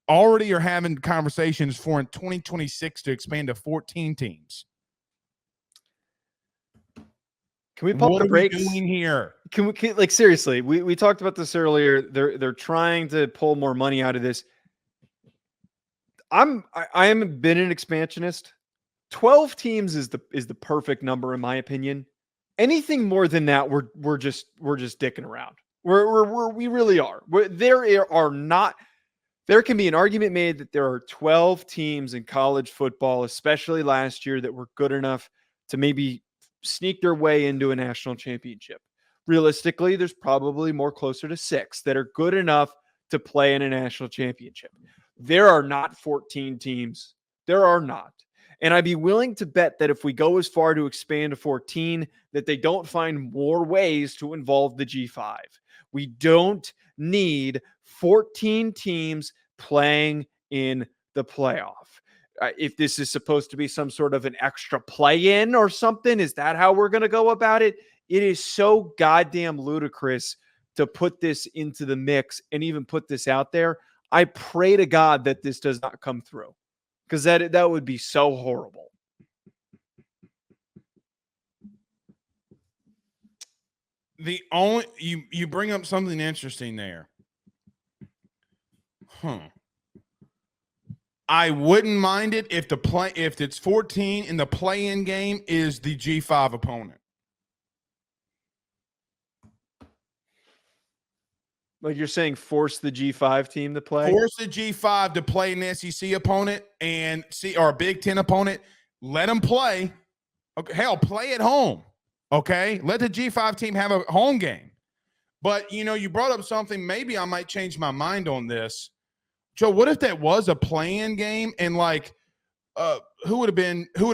already are having conversations for in 2026 to expand to 14 teams. Can we pump the brakes? What are we doing here? Can we like seriously? We talked about this earlier. They're trying to pull more money out of this. I am been an expansionist. 12 teams is the perfect number in my opinion. Anything more than that, we're just dicking around. We really are. There can be an argument made that there are 12 teams in college football, especially last year, that were good enough to maybe sneak their way into a national championship. Realistically, there's probably more closer to 6 that are good enough to play in a national championship. There are not 14 teams. There are not. And I'd be willing to bet that if we go as far to expand to 14, that they don't find more ways to involve the G5. We don't need 14 teams playing in the playoff. If this is supposed to be some sort of an extra play-in or something, is that how we're going to go about it? It is so goddamn ludicrous to put this into the mix and even put this out there. I pray to God that this does not come through, because that would be so horrible. You bring up something interesting there. I wouldn't mind it if it's 14 and the play-in game is the G5 opponent. Like you're saying, force the G5 team to play? Force the G5 to play an SEC opponent or a Big Ten opponent. Let them play. Okay, hell, play at home. Okay? Let the G5 team have a home game. But, you brought up something. Maybe I might change my mind on this. Joe, what if that was a play-in game and who would have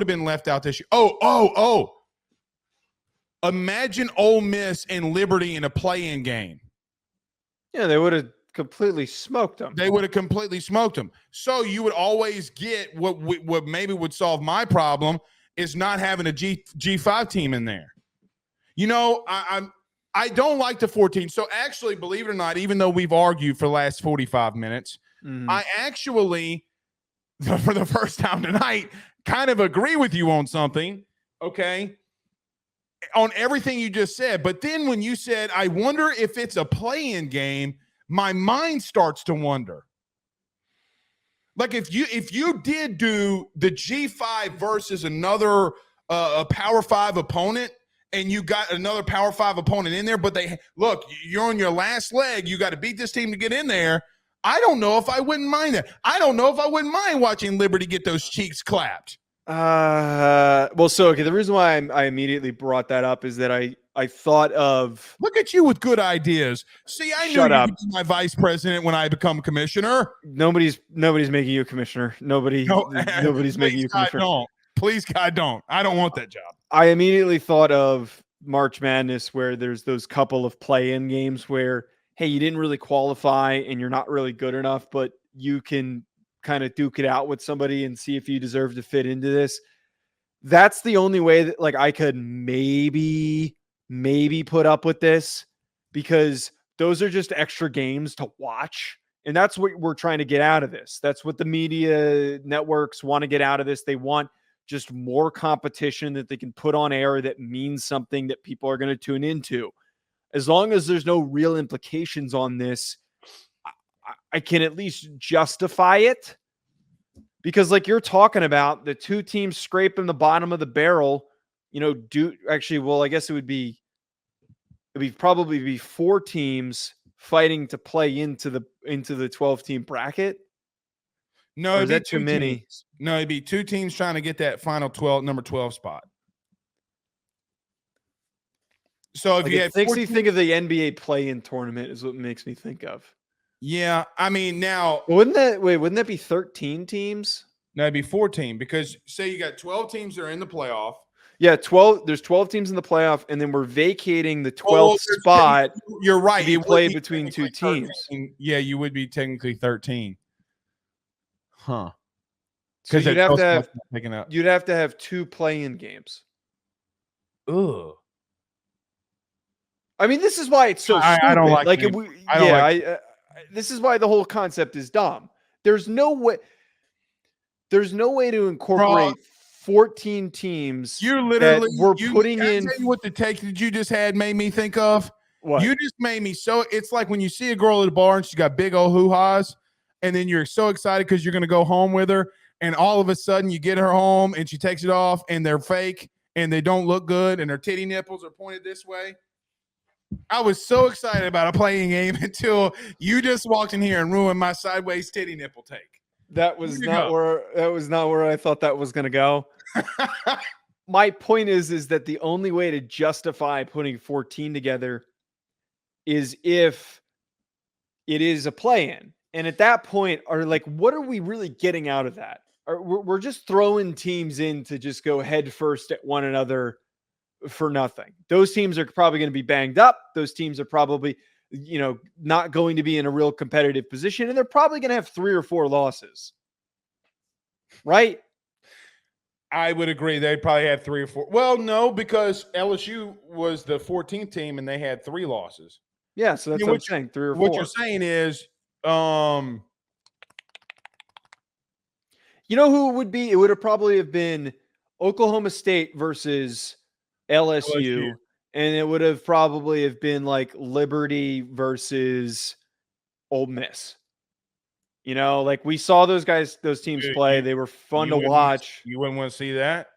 been left out this year? Oh. Imagine Ole Miss and Liberty in a play-in game. Yeah, they would have completely smoked them. So you would always get what maybe would solve my problem is not having a G5 team in there. I don't like the 14. So actually, believe it or not, even though we've argued for the last 45 minutes, I actually, for the first time tonight, kind of agree with you on something, okay, on everything you just said. But then when you said, I wonder if it's a play-in game, my mind starts to wonder. Like if you did do the G5 versus another a Power 5 opponent, and you got another Power 5 opponent in there, but you're on your last leg, you got to beat this team to get in there. I don't know if I wouldn't mind that. I don't know if I wouldn't mind watching Liberty get those cheeks clapped. The reason why I immediately brought that up is that I thought of. Look at you with good ideas. See, I knew you could be my vice president when I become commissioner. Nobody's making you a commissioner. Nobody's making you commissioner. Please, God, don't. I don't want that job. I immediately thought of March Madness, where there's those couple of play-in games where, hey, you didn't really qualify and you're not really good enough, but you can kind of duke it out with somebody and see if you deserve to fit into this. That's the only way that I could maybe put up with this, because those are just extra games to watch. And that's what we're trying to get out of this. That's what the media networks want to get out of this. They want just more competition that they can put on air that means something that people are going to tune into. As long as there's no real implications on this, I can at least justify it. Because you're talking about, the two teams scraping the bottom of the barrel, I guess it would probably be 4 teams fighting to play into the 12-team bracket. No, is that too many? Teams. No, it'd be 2 teams trying to get that final number 12 spot. So if you have makes me think of the NBA play-in tournament is what makes me think of. Yeah, I mean, now wouldn't that be 13 teams? No, it'd be 14, because say you got 12 teams that are in the playoff. Yeah, 12. There's 12 teams in the playoff, and then we're vacating the 12th spot. You're right. You play between 2 teams. Yeah, you would be technically 13. Huh. Because you'd have to have 2 play-in games. Ugh. I mean, this is why it's so stupid. I don't like this is why the whole concept is dumb. There's no way to incorporate 14 teams You that literally, we're can putting I in. tell you what the text that you just had made me think of? What? You just made me so, it's like when you see a girl at a bar and she's got big old hoo-has, and then you're so excited because you're going to go home with her, and all of a sudden you get her home and she takes it off and they're fake and they don't look good and her titty nipples are pointed this way. I was so excited about a playing game until you just walked in here and ruined my sideways titty nipple take. That was not where I thought that was going to go. My point is that the only way to justify putting 14 together is if it is a play-in. And at that point, what are we really getting out of that? We're just throwing teams in to just go head first at one another for nothing. Those teams are probably going to be banged up. Those teams are probably, not going to be in a real competitive position, and they're probably going to have 3 or 4 losses. Right? I would agree. They'd probably have 3 or 4. Well, no, because LSU was the 14th team and they had 3 losses. Yeah, so that's what I'm saying. 3 or 4. What you're saying is, you know who it would be? It would have probably have been Oklahoma State versus LSU. And it would have probably have been like Liberty versus Ole Miss. We saw those teams play. They were fun to watch. You wouldn't want to see that?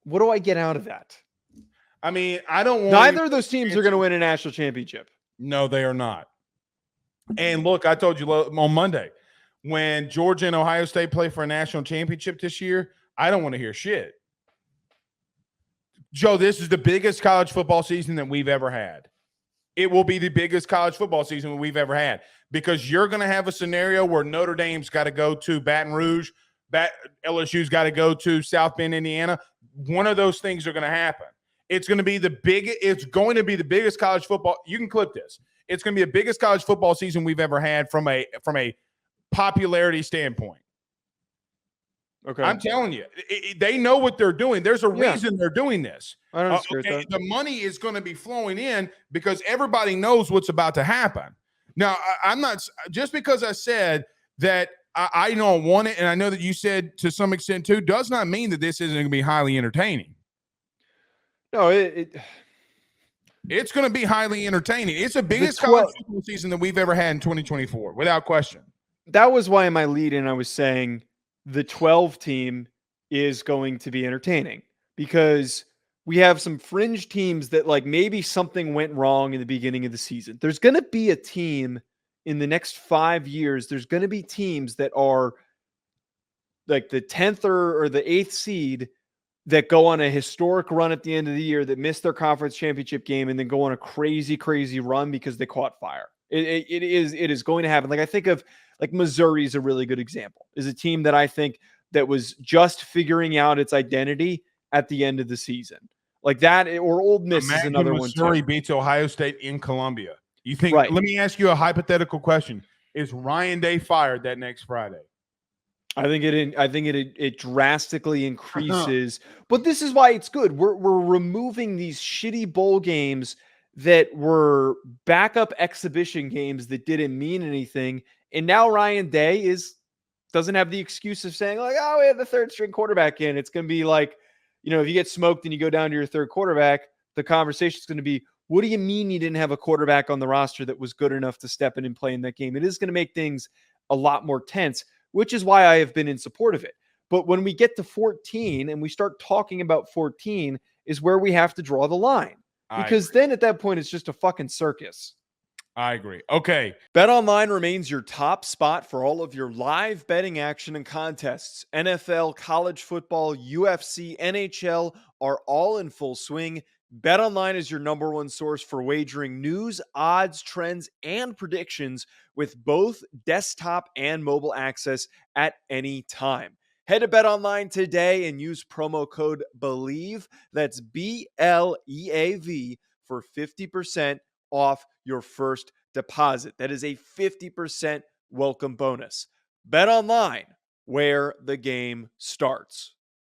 What do I get out of that? I mean, I don't want Neither of those teams are going to win a national championship. No, they are not. And look, I told you on Monday, when Georgia and Ohio State play for a national championship this year, I don't want to hear shit. Joe, this is the biggest college football season that we've ever had. It will be the biggest college football season we've ever had because you're going to have a scenario where Notre Dame's got to go to Baton Rouge, LSU's got to go to South Bend, Indiana. One of those things are going to happen. It's going to be the biggest college football. You can clip this. It's going to be the biggest college football season we've ever had from a popularity standpoint. Okay. I'm telling you, they know what they're doing. There's a reason they're doing this. I don't disagree with that. The money is going to be flowing in because everybody knows what's about to happen. Now, I'm not just because I said that I don't want it, and I know that you said to some extent too, does not mean that this isn't going to be highly entertaining. No, it's going to be highly entertaining. It's the biggest college football season that we've ever had in 2024, without question. That was why in my lead-in I was saying the 12 team is going to be entertaining because we have some fringe teams that maybe something went wrong in the beginning of the season. There's going to be a team in the next 5 years. There's going to be teams that are like the 10th or the 8th seed that go on a historic run at the end of the year that miss their conference championship game and then go on a crazy, crazy run because they caught fire. It is going to happen. I think of Missouri is a really good example. Is a team that I think that was just figuring out its identity at the end of the season. Like that, or Ole Miss is another one. Missouri beats Ohio State in Columbia. You think? Right. Let me ask you a hypothetical question: is Ryan Day fired that next Friday? I think it drastically increases. But this is why it's good. We're removing these shitty bowl games that were backup exhibition games that didn't mean anything. And now Ryan Day doesn't have the excuse of saying oh, we have the third string quarterback in. It's going to be if you get smoked and you go down to your third quarterback, the conversation is going to be, what do you mean you didn't have a quarterback on the roster that was good enough to step in and play in that game? It is going to make things a lot more tense, which is why I have been in support of it. But when we get to 14 and we start talking about 14 is where we have to draw the line. Because then at that point, it's just a fucking circus. I agree. Okay. BetOnline remains your top spot for all of your live betting action and contests. NFL, college football, UFC, NHL are all in full swing. BetOnline is your number one source for wagering news, odds, trends, and predictions with both desktop and mobile access at any time. Head to BetOnline today and use promo code BELIEVE, that's BLEAV, for 50% off your first deposit. That is a 50% welcome bonus. BetOnline, where the game starts.